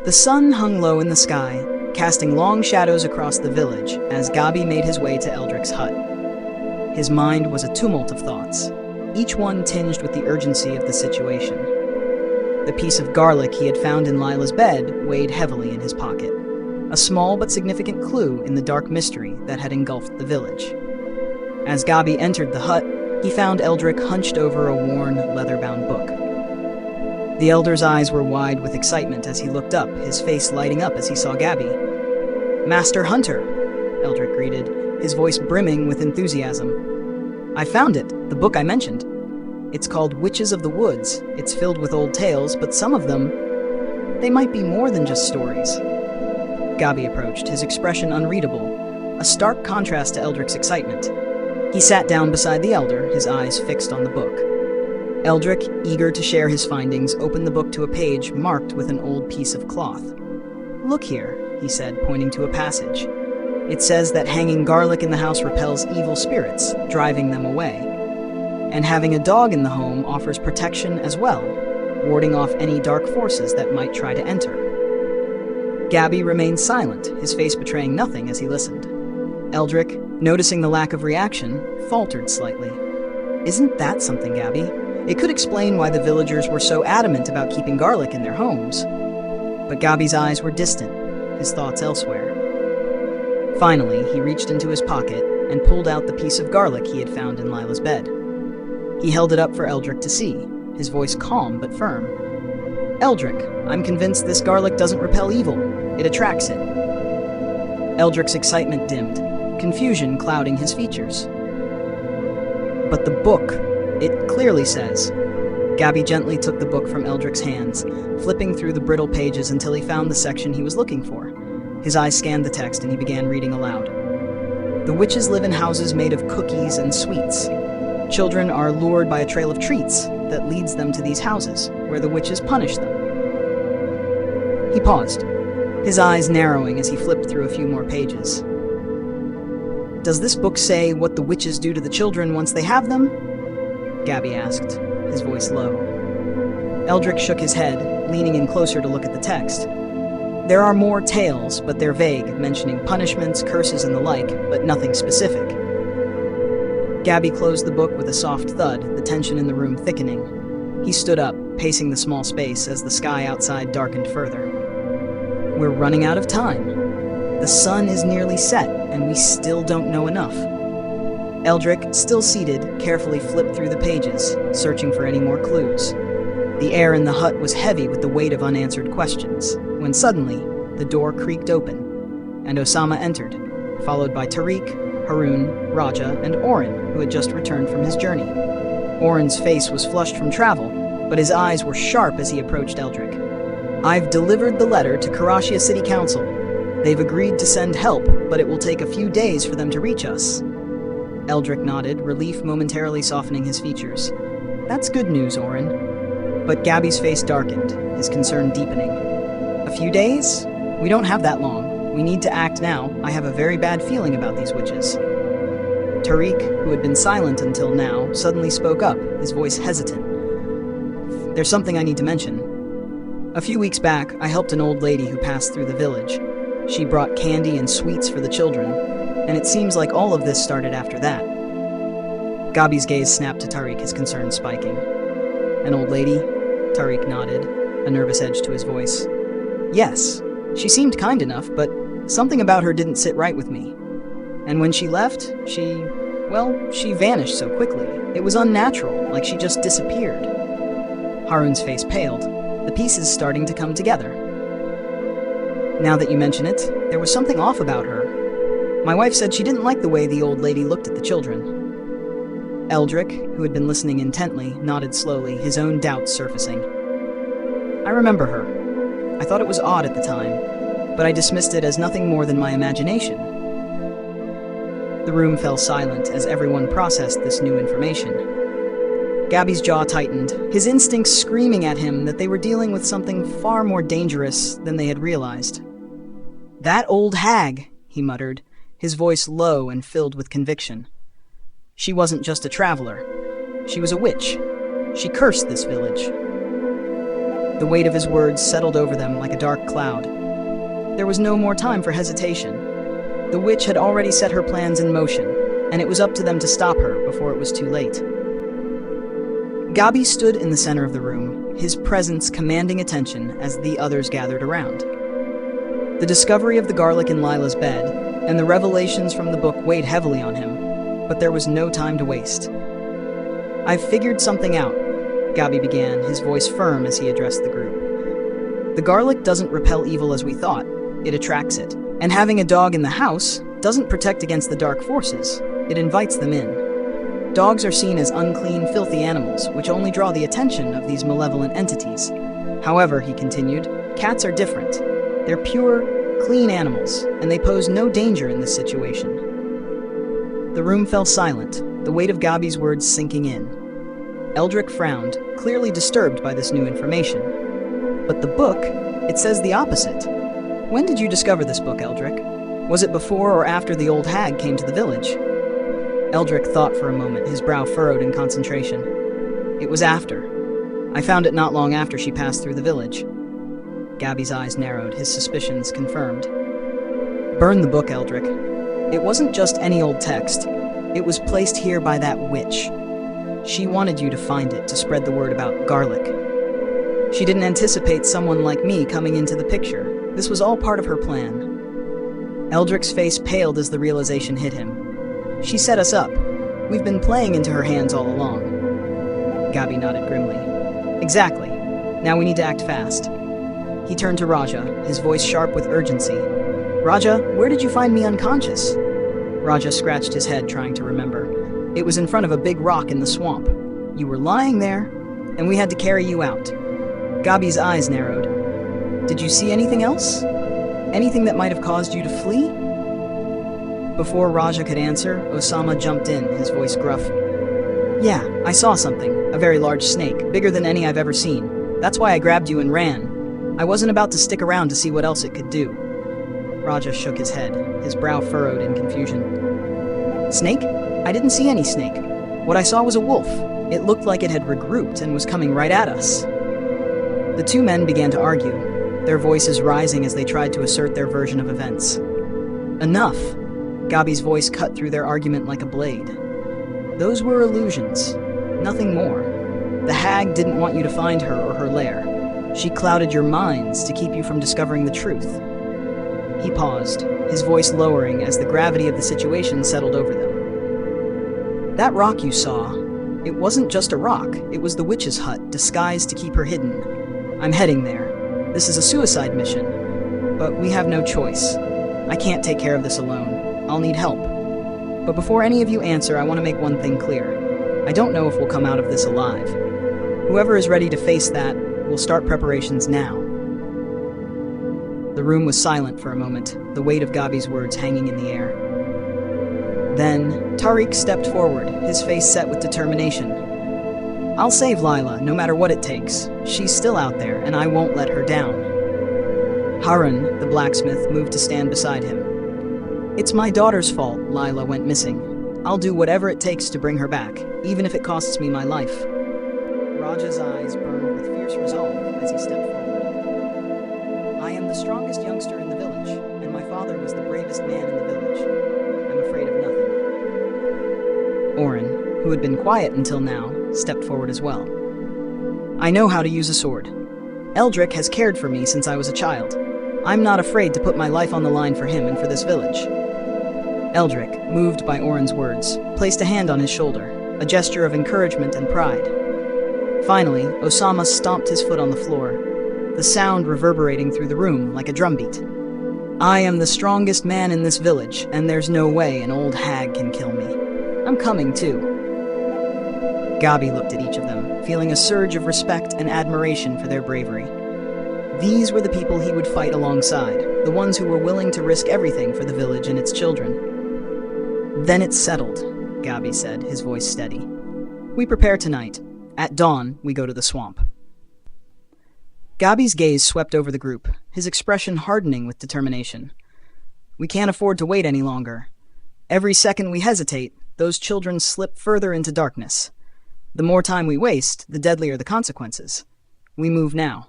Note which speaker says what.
Speaker 1: The sun hung low in the sky, casting long shadows across the village as Gabi made his way to Eldric's hut. His mind was a tumult of thoughts, each one tinged with the urgency of the situation. The piece of garlic he had found in Lila's bed weighed heavily in his pocket, a small but significant clue in the dark mystery that had engulfed the village. As Gabi entered the hut, he found Eldric hunched over a worn, leather-bound book. The elder's eyes were wide with excitement as he looked up, his face lighting up as he saw Gabi. "Master Hunter," Eldric greeted, his voice brimming with enthusiasm. "I found it, the book I mentioned. It's called Witches of the Woods. It's filled with old tales, but some of them, they might be more than just stories." Gabi approached, his expression unreadable, a stark contrast to Eldric's excitement. He sat down beside the elder, his eyes fixed on the book. Eldric, eager to share his findings, opened the book to a page marked with an old piece of cloth. "Look here," he said, pointing to a passage. "It says that hanging garlic in the house repels evil spirits, driving them away. And having a dog in the home offers protection as well, warding off any dark forces that might try to enter." Gabi remained silent, his face betraying nothing as he listened. Eldric, noticing the lack of reaction, faltered slightly. "Isn't that something, Gabi? It could explain why the villagers were so adamant about keeping garlic in their homes." But Gabi's eyes were distant, his thoughts elsewhere. Finally, he reached into his pocket and pulled out the piece of garlic he had found in Lila's bed. He held it up for Eldric to see, his voice calm but firm. "Eldric, I'm convinced this garlic doesn't repel evil. It attracts it." Eldric's excitement dimmed, confusion clouding his features. "But the book, it clearly says." Gabi gently took the book from Eldric's hands, flipping through the brittle pages until he found the section he was looking for. His eyes scanned the text and he began reading aloud. "The witches live in houses made of cookies and sweets. Children are lured by a trail of treats that leads them to these houses, where the witches punish them." He paused, his eyes narrowing as he flipped through a few more pages. "Does this book say what the witches do to the children once they have them?" Gabi asked, his voice low. Eldric shook his head, leaning in closer to look at the text. "There are more tales, but they're vague, mentioning punishments, curses, and the like, but nothing specific." Gabi closed the book with a soft thud, the tension in the room thickening. He stood up, pacing the small space as the sky outside darkened further. "We're running out of time. The sun is nearly set, and we still don't know enough." Eldric, still seated, carefully flipped through the pages, searching for any more clues. The air in the hut was heavy with the weight of unanswered questions, when suddenly, the door creaked open, and Osama entered, followed by Tariq, Harun, Raja, and Oren, who had just returned from his journey. Oren's face was flushed from travel, but his eyes were sharp as he approached Eldric. "I've delivered the letter to Karashia City Council. They've agreed to send help, but it will take a few days for them to reach us." Eldric nodded, relief momentarily softening his features. "That's good news, Oren." But Gabi's face darkened, his concern deepening. "A few days? We don't have that long. We need to act now. I have a very bad feeling about these witches." Tariq, who had been silent until now, suddenly spoke up, his voice hesitant. "There's something I need to mention. A few weeks back, I helped an old lady who passed through the village. She brought candy and sweets for the children, and it seems like all of this started after that." Gabi's gaze snapped to Tariq, his concern spiking. "An old lady?" Tariq nodded, a nervous edge to his voice. "Yes, she seemed kind enough, but something about her didn't sit right with me. And when she left, she vanished so quickly. It was unnatural, like she just disappeared." Harun's face paled, the pieces starting to come together. "Now that you mention it, there was something off about her. My wife said she didn't like the way the old lady looked at the children." Eldric, who had been listening intently, nodded slowly, his own doubts surfacing. "I remember her. I thought it was odd at the time, but I dismissed it as nothing more than my imagination." The room fell silent as everyone processed this new information. Gabi's jaw tightened, his instincts screaming at him that they were dealing with something far more dangerous than they had realized. "That old hag," he muttered, his voice low and filled with conviction. "She wasn't just a traveler. She was a witch. She cursed this village." The weight of his words settled over them like a dark cloud. There was no more time for hesitation. The witch had already set her plans in motion, and it was up to them to stop her before it was too late. Gabi stood in the center of the room, his presence commanding attention as the others gathered around. The discovery of the garlic in Lila's bed and the revelations from the book weighed heavily on him, but there was no time to waste. "I've figured something out," Gabi began, his voice firm as he addressed the group. "The garlic doesn't repel evil as we thought, it attracts it. And having a dog in the house doesn't protect against the dark forces, it invites them in. Dogs are seen as unclean, filthy animals, which only draw the attention of these malevolent entities. However," he continued, "cats are different. They're pure, clean animals, and they pose no danger in this situation." The room fell silent, the weight of Gabi's words sinking in. Eldric frowned, clearly disturbed by this new information. "But the book, it says the opposite. When did you discover this book, Eldric? Was it before or after the old hag came to the village?" Eldric thought for a moment, his brow furrowed in concentration. "It was after. I found it not long after she passed through the village." Gabi's eyes narrowed, his suspicions confirmed. "Burn the book, Eldric. It wasn't just any old text. It was placed here by that witch. She wanted you to find it to spread the word about garlic. She didn't anticipate someone like me coming into the picture. This was all part of her plan." Eldric's face paled as the realization hit him. "She set us up. We've been playing into her hands all along." Gabi nodded grimly. "Exactly. Now we need to act fast." He turned to Raja, his voice sharp with urgency. "Raja, where did you find me unconscious?" Raja scratched his head, trying to remember. "It was in front of a big rock in the swamp. You were lying there, and we had to carry you out." Gabi's eyes narrowed. "Did you see anything else? Anything that might have caused you to flee?" Before Raja could answer, Osama jumped in, his voice gruff. "Yeah, I saw something, a very large snake, bigger than any I've ever seen. That's why I grabbed you and ran. I wasn't about to stick around to see what else it could do." Raja shook his head, his brow furrowed in confusion. "Snake? I didn't see any snake. What I saw was a wolf. It looked like it had regrouped and was coming right at us." The two men began to argue, their voices rising as they tried to assert their version of events. "Enough!" Gabi's voice cut through their argument like a blade. "Those were illusions, nothing more. The hag didn't want you to find her or her lair. She clouded your minds to keep you from discovering the truth." He paused, his voice lowering as the gravity of the situation settled over them. "That rock you saw, it wasn't just a rock, it was the witch's hut, disguised to keep her hidden. I'm heading there. This is a suicide mission, but we have no choice. I can't take care of this alone. I'll need help. But before any of you answer, I want to make one thing clear. I don't know if we'll come out of this alive. Whoever is ready to face that will start preparations now." The room was silent for a moment, the weight of Gabi's words hanging in the air. Then, Tariq stepped forward, his face set with determination. "I'll save Lila, no matter what it takes. She's still out there, and I won't let her down." Harun, the blacksmith, moved to stand beside him. "It's my daughter's fault Lila went missing. I'll do whatever it takes to bring her back, even if it costs me my life." Raja's eyes burned with fierce resolve as he stepped forward. "I am the strongest youngster in the village, and my father was the bravest man in the village. I'm afraid of nothing." Oren, who had been quiet until now, stepped forward as well. "I know how to use a sword. Eldric has cared for me since I was a child. I'm not afraid to put my life on the line for him and for this village." Eldric, moved by Oren's words, placed a hand on his shoulder, a gesture of encouragement and pride. Finally, Osama stomped his foot on the floor, the sound reverberating through the room like a drumbeat. "I am the strongest man in this village, and there's no way an old hag can kill me. I'm coming too." Gabi looked at each of them, feeling a surge of respect and admiration for their bravery. These were the people he would fight alongside, the ones who were willing to risk everything for the village and its children. "Then it's settled," Gabi said, his voice steady. "We prepare tonight. At dawn, we go to the swamp." Gabi's gaze swept over the group, his expression hardening with determination. "We can't afford to wait any longer. Every second we hesitate, those children slip further into darkness. The more time we waste, the deadlier the consequences. We move now."